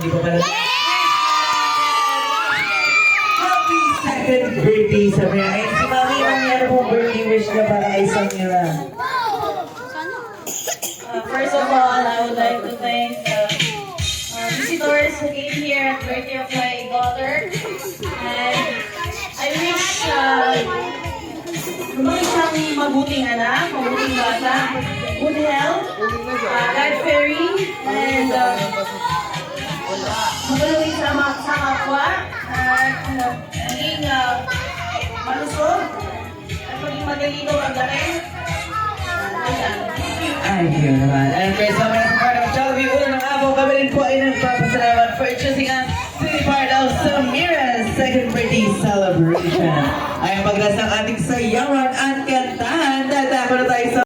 hindi pa pala. Happy second birthday, Samira. And si Mami, ang meron pong birthday wish na para kay Samira. First of all, I would like to thank visitors who came here at the birthday of my daughter. And I wish lumaki siyang mabuting anak, mabuting bata, good health, God fairy, and magaling sa kapwa, at naging malusog, at maging magalino paglaki. Ay, yun naman. And first of all, part of Jollibee, una ng araw, kami rin po ay nagpapasalamat for choosing us to be part of Samira's second birthday celebration. Ay ang paglas ng ating sayawan at